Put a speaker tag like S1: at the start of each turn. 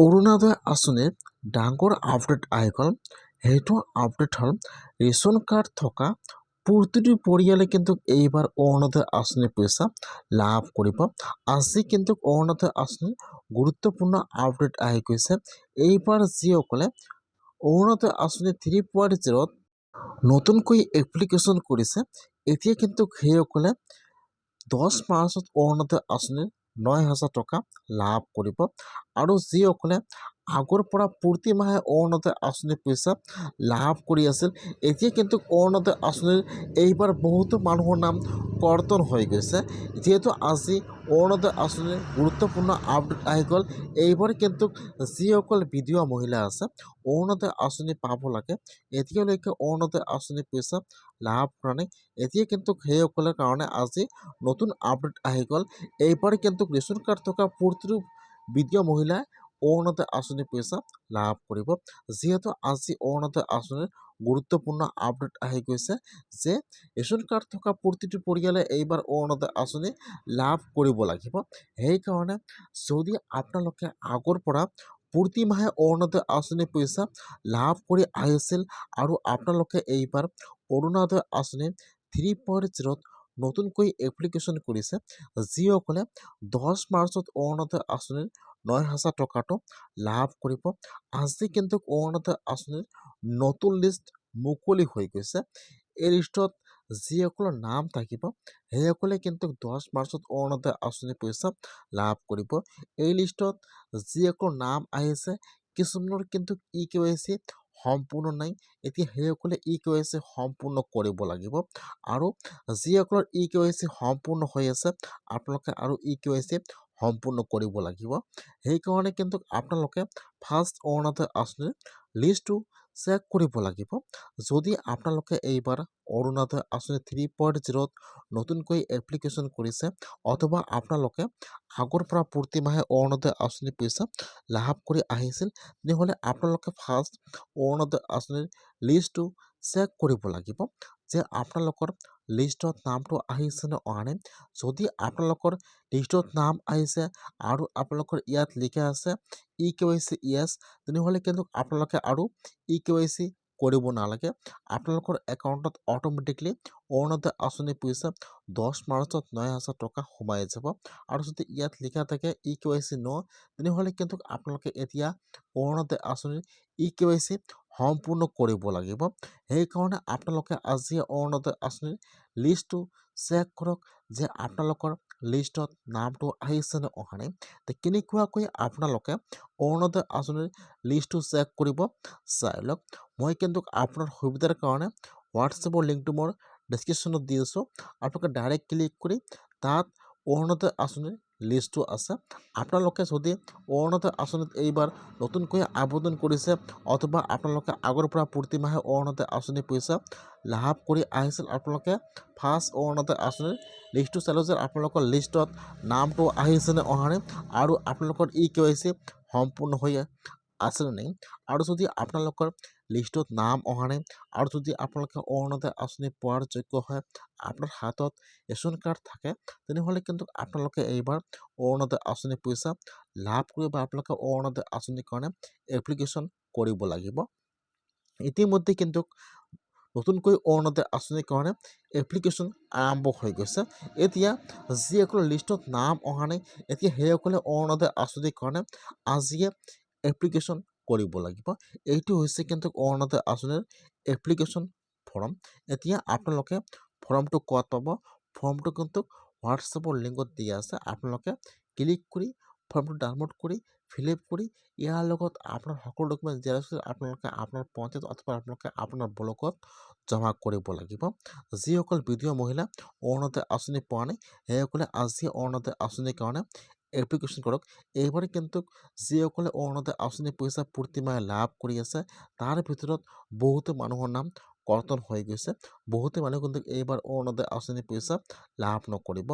S1: অৰুণোদয় আঁচনিৰ ডাঙৰ আপডেট আহি গ'ল। সেইটো আপডেট হ'ল ৰেচন কাৰ্ড থকা প্ৰতিটো পৰিয়ালে কিন্তু এইবাৰ অৰুণোদয় আঁচনিৰ পইচা লাভ কৰিব। আজি কিন্তু অৰুণোদয় আঁচনিৰ গুৰুত্বপূৰ্ণ আপডেট আহি গৈছে। এইবাৰ যিসকলে অৰুণোদয় আঁচনি 3.0 নতুনকৈ এপ্লিকেশ্যন কৰিছে, এতিয়া কিন্তু সেইসকলে 10 মাৰ্চত অৰুণোদয় আঁচনিৰ 9,000 টকা লাভ কৰিব। আৰু যিসকলে আগৰ পৰা প্ৰতি মাহে অৰুণোদয় আঁচনিৰ পইচা লাভ কৰি আছিল, এতিয়া কিন্তু অৰুণোদয় আঁচনিৰ এইবাৰ বহুতো মানুহৰ নাম কৰ্তন হৈ গৈছে। যিহেতু আজি অৰুণোদয় আঁচনিৰ গুৰুত্বপূৰ্ণ আপডেট আহি গ'ল। এইবাৰ কিন্তু যিসকল বিধৱা মহিলা আছে, অৰুণোদয় আঁচনি পাব লাগে, এতিয়ালৈকে অৰুণোদয় আঁচনিৰ পইচা লাভ কৰা নাই, এতিয়া কিন্তু সেইসকলৰ কাৰণে আজি নতুন আপডেট আহি গ'ল। এইবাৰ কিন্তু ৰেচন কাৰ্ড থকা প্ৰতিটো বিধৱা মহিলাই অৰুণোদয় আঁচনিৰ পইচা লাভ কৰিব। যিহেতু আজি অৰুণোদয় আঁচনিৰ গুৰুত্বপূৰ্ণ আপডেট আহি গৈছে যে ৰেচন কাৰ্ড থকা প্ৰতিটো পৰিয়ালে এইবাৰ অৰুণোদয় আঁচনি লাভ কৰিব লাগিব। সেইকাৰণে যদি আপোনালোকে আগৰ পৰা প্ৰতি মাহে অৰুণোদয় আঁচনিৰ পইচা লাভ কৰি আহিছিল আৰু আপোনালোকে এইবাৰ অৰুণোদয় আঁচনি 3.0 নতুনকৈ এপ্লিকেশ্যন কৰিছে, যিসকলে 10 মাৰ্চত অৰুণোদয় আঁচনিৰ 9,000 টকাটো লাভ কৰিব। আজি কিন্তু অৰুণোদয় আঁচনিৰ নতুন লিষ্ট মুকলি হৈ গৈছে। এই লিষ্টত যিসকলৰ নাম থাকিব, সেইসকলে কিন্তু 10 মাৰ্চত অৰুণোদয় আঁচনিৰ পইচা লাভ কৰিব। এই লিষ্টত যিসকলৰ নাম আহিছে, কিছুমানৰ কিন্তু EKYC সম্পূৰ্ণ নাই, এতিয়া সেইসকলে EKYC সম্পূৰ্ণ কৰিব লাগিব। আৰু যিসকলৰ EKYC সম্পূৰ্ণ হৈ আছে, আপোনালোকে আৰু EKYC সম্পূৰ্ণ কৰিব লাগিব। সেইকাৰণে কিন্তু আপোনালোকে ফাৰ্ষ্ট অৰুণোদয় আঁচনিৰ লিষ্টটো চেক কৰিব লাগিব। যদি আপোনালোকে এইবাৰ অৰুণোদয় আঁচনি 3.0 নতুনকৈ এপ্লিকেশ্যন কৰিছে, অথবা আপোনালোকে আগৰ পৰা প্ৰতি মাহে অৰুণোদয় আঁচনিৰ পইচা লাভ কৰি আহিছিল, তেনেহ'লে আপোনালোকে ফাৰ্ষ্ট অৰুণোদয় আঁচনিৰ লিষ্টটো চেক কৰিব লাগিব যে আপোনালোকৰ লিষ্টত নামটো আহিছে নে অহা নাই। যদি আপোনালোকৰ লিষ্টত নাম আহিছে আৰু আপোনালোকৰ ইয়াত লিখা আছে EKYC yes, তেনেহ'লে কিন্তু আপোনালোকে আৰু EKYC কৰিব নালাগে। আপোনালোকৰ একাউণ্টত অট'মেটিকলি অৰুণোদয় আঁচনিৰ পইচা 10 মাৰ্চত 9,000 টকা সোমাই যাব। আৰু যদি ইয়াত লিখা থাকে EKYC no, তেনেহ'লে কিন্তু আপোনালোকে এতিয়া অৰুণোদয় আঁচনিৰ EKYC সম্পূৰ্ণ কৰিব লাগিব। সেইকাৰণে আপোনালোকে আজি অৰুণোদয় আঁচনিৰ লিষ্টটো চেক কৰক যে আপোনালোকৰ লিষ্টত নামটো আহিছে নে অহা নাই। কেনেকুৱাকৈ আপোনালোকে অৰুণোদয় আঁচনিৰ লিষ্টটো চেক কৰিব চাই লওক। মই কিন্তু আপোনাৰ সুবিধাৰ কাৰণে হোৱাটছএপৰ লিংকটো মোৰ ডেছক্ৰিপশ্যনত দি আছোঁ। আপোনালোকে ডাইৰেক্ট ক্লিক কৰি তাত অৰুণোদয় আঁচনিৰ লিষ্টটো আছে। আপোনালোকে যদি অৰুণোদয় আঁচনিত এইবাৰ নতুনকৈ আবেদন কৰিছে, অথবা আপোনালোকে আগৰ পৰা প্ৰতি মাহে অৰুণোদয় আঁচনিৰ পইচা লাভ কৰি আহিছিল, আপোনালোকে ফাৰ্ষ্ট অৰুণোদয় আঁচনিৰ লিষ্টটো চালোঁ যে আপোনালোকৰ লিষ্টত নামটো আহিছে নে অহা নাই, আৰু আপোনালোকৰ EKYC সম্পূৰ্ণ হৈ আছে নে নাই। আৰু যদি আপোনালোকৰ লিষ্টত নাম অহা নাই আৰু যদি আপোনালোকে অৰুণোদয় আঁচনি পোৱাৰ যোগ্য হয়, আপোনাৰ হাতত ৰেচন কাৰ্ড থাকে, তেনেহ'লে কিন্তু আপোনালোকে এইবাৰ অৰুণোদয় আঁচনিৰ পইচা লাভ কৰিব বা আপোনালোকে অৰুণোদয় আঁচনিৰ কাৰণে এপ্লিকেশ্যন কৰিব লাগিব। ইতিমধ্যে কিন্তু নতুনকৈ অৰুণোদয় আঁচনিৰ কাৰণে এপ্লিকেশ্যন আৰম্ভ হৈ গৈছে। এতিয়া যিসকলৰ লিষ্টত নাম অহা নাই, এতিয়া সেইসকলে অৰুণোদয় আঁচনিৰ কাৰণে আজিয়ে এপ্লিকেশ্যন কৰিব লাগিব। এইটো হৈছে কিন্তু অৰুণোদয় আঁচনিৰ এপ্লিকেশ্যন ফৰ্ম। এতিয়া আপোনালোকে ফৰ্মটো ক'ত পাব? ফৰ্মটো কিন্তু হোৱাটছএপৰ লিংকত দিয়া আছে। আপোনালোকে ক্লিক কৰি ফৰ্মটো ডাউনলোড কৰি ফিল আপ কৰি ইয়াৰ লগত আপোনাৰ সকলো ডকুমেণ্ট জেৰক্স আপোনালোকে আপোনাৰ পঞ্চায়ত অথবা আপোনালোকে আপোনাৰ ব্লকত জমা কৰিব লাগিব। যিসকল বিধৱা মহিলা অৰুণোদয় আঁচনি পোৱা নাই, সেইসকলে আজি অৰুণোদয় আঁচনিৰ কাৰণে এপ্লিকেশ্যন কৰক। এইবাৰ কিন্তু যিসকলে অৰুণোদয় আঁচনিৰ পইচা প্ৰতি মাহে লাভ কৰি আছে, তাৰ ভিতৰত বহুতো মানুহৰ নাম কৰ্তন হৈ গৈছে। বহুতো মানুহ কিন্তু এইবাৰ অৰুণোদয় আঁচনিৰ পইচা লাভ নকৰিব।